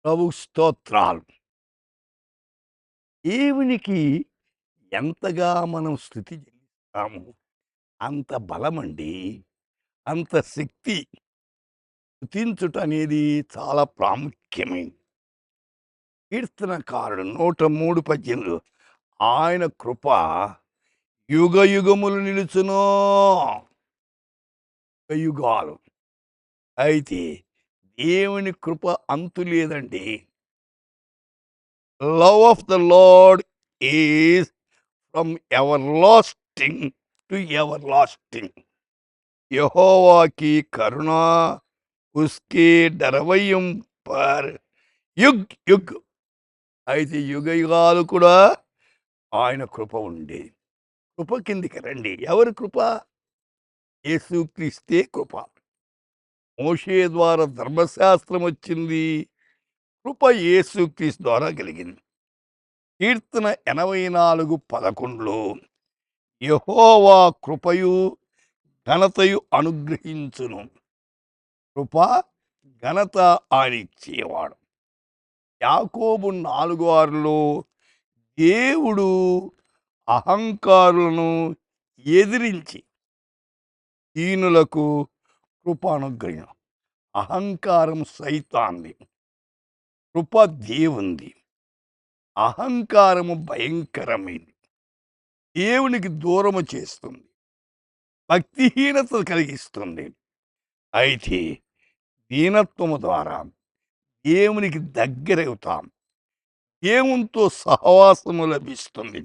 ప్రభువు స్తోత్రాలు. దేవునికి ఎంతగా మనం స్తుతి చెల్లిస్తామో అంత బలమండి. అంత శక్తి. స్తుతించుట అనేది చాలా ప్రాముఖ్యమైనది. కీర్తనకారుడు 103 ఆయన కృప యుగయుగములు నిలుచును. యుగాలు. అయితే దేవుని కృప అంతు లేదండి. Love of the Lord is from everlasting to everlasting. యెహోవా की करुणा उसके डरवయ్యం పర్ యుగ్ యుగ్. అయితే యుగ యుగాలు కూడా ఆయన కృప ఉంది. కృప కిందికి రండి. ఎవరి కృప? యేసుక్రీస్తే కృప. మోషే ద్వారా ధర్మశాస్త్రం వచ్చింది. కృప యేసుక్రీస్తు ద్వారా కలిగింది. కీర్తన 84:11 యెహోవా కృపయు ఘనతయు అనుగ్రహించును. కృప ఘనత ఆయనిచ్చేవాడు. యాకోబు 4:6 దేవుడు అహంకారులను ఎదిరించి దీనులకు కృప అనుగ్రహం. అహంకారం సైతాన్ది, కృప దేవుంది. అహంకారము భయంకరమైంది, దేవునికి దూరము చేస్తుంది, భక్తిహీనత కలిగిస్తుంది. అయితే దీనత్వము ద్వారా దేవునికి దగ్గరవుతాం, దేవునితో సహవాసము లభిస్తుంది.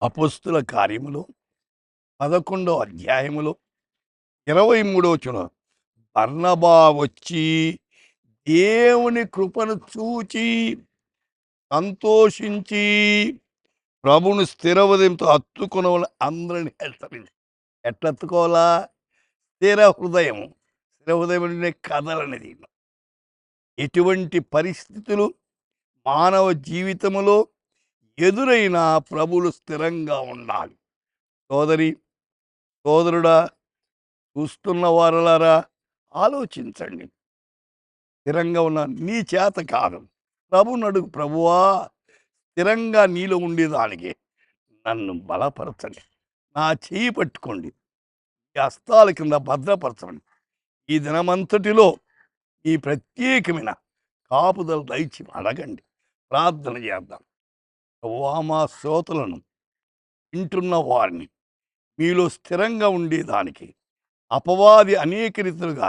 అపొస్తలుల కార్యములు 11:23 బర్నబా వచ్చి దేవుని కృపను చూచి సంతోషించి ప్రభుని స్థిర హృదయంతో హత్తుకొనవలని అందరిని హెచ్చరించి. ఎట్లా హత్తుకోవాలా? స్థిర హృదయం. స్థిర హృదయం అంటే కదలనిది. ఎటువంటి పరిస్థితులు మానవ జీవితంలో ఎదురైనా ప్రభువులు స్థిరంగా ఉండాలి. సోదరి, సోదరుడా, చూస్తున్న వారలారా ఆలోచించండి. స్థిరంగా ఉన్న నీ చేత కాదు, ప్రభువుని అడుగు. ప్రభువా, స్థిరంగా నీలో ఉండేదానికి నన్ను బలపరచండి, నా చేయి పట్టుకోండి, ఈ హస్తాల కింద భద్రపరచండి. ఈ దినమంతటిలో ఈ ప్రత్యేకమైన కాపుదల దయచి అడగండి, ప్రార్థన చేద్దాం. ప్రభువా, మా శ్రోతలను వింటున్న వారిని మీలో స్థిరంగా ఉండేదానికి అపవాది అనేక రీతులుగా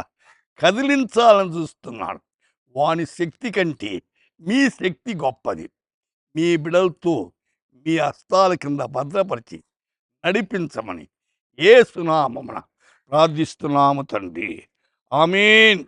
కదిలించాలని చూస్తున్నాడు. వాని శక్తి కంటే మీ శక్తి గొప్పది. మీ బిడలతో మీ హస్తాల కింద భద్రపరిచి నడిపించమని యేసు నామమున ప్రార్థిస్తున్నాము తండ్రి. ఆమేన్.